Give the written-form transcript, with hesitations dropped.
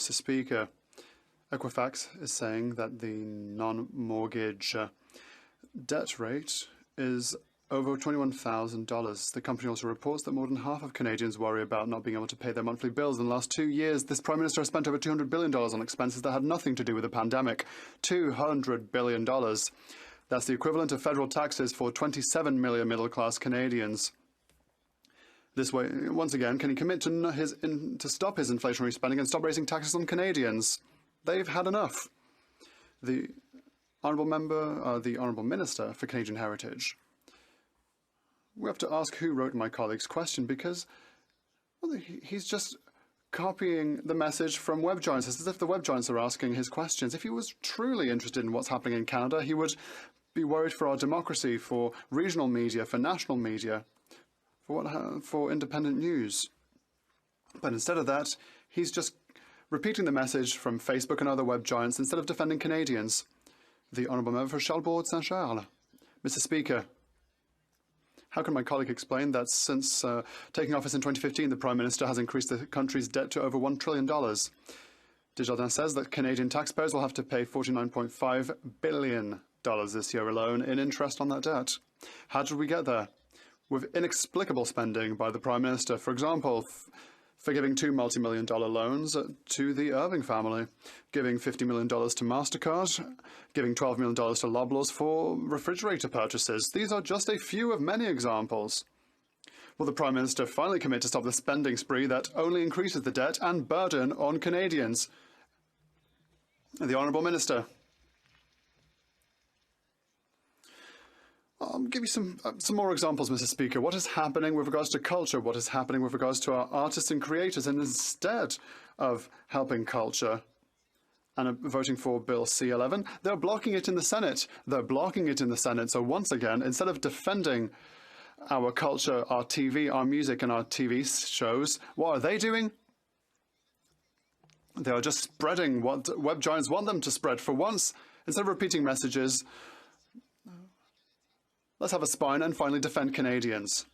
Mr. Speaker, Equifax is saying that the non-mortgage debt rate is over $21,000. The company also reports that more than half of Canadians worry about not being able to pay their monthly bills. In the last 2 years, this Prime Minister has spent over $200 billion on expenses that had nothing to do with the pandemic. $200 billion. That's the equivalent of federal taxes for 27 million middle-class Canadians. This way, once again, can he commit to stop his inflationary spending and stop raising taxes on Canadians? They've had enough. The Honourable Minister for Canadian Heritage. We have to ask who wrote my colleague's question, because he's just copying the message from web giants. It's as if the web giants are asking his questions. If he was truly interested in what's happening in Canada, he would be worried for our democracy, for regional media, for national media, for independent news. But instead of that, he's just repeating the message from Facebook and other web giants instead of defending Canadians. The Honourable Member for Charles-Bourg-Saint-Charles. Mr. Speaker, how can my colleague explain that since taking office in 2015, the Prime Minister has increased the country's debt to over $1 trillion? Desjardins says that Canadian taxpayers will have to pay $49.5 billion this year alone in interest on that debt. How did we get there? With inexplicable spending by the Prime Minister, for example, for giving 2 multi-million-dollar loans to the Irving family, giving $50 million to MasterCard, giving $12 million to Loblaws for refrigerator purchases. These are just a few of many examples. Will the Prime Minister finally commit to stop the spending spree that only increases the debt and burden on Canadians? The Honourable Minister. I'll give you some more examples, Mr. Speaker. What is happening with regards to culture? What is happening with regards to our artists and creators? And instead of helping culture and voting for Bill C-11, they're blocking it in the Senate. They're blocking it in the Senate. So once again, instead of defending our culture, our TV, our music, and our TV shows, what are they doing? They are just spreading what web giants want them to spread. For once, instead of repeating messages, let's have a spine and finally defend Canadians.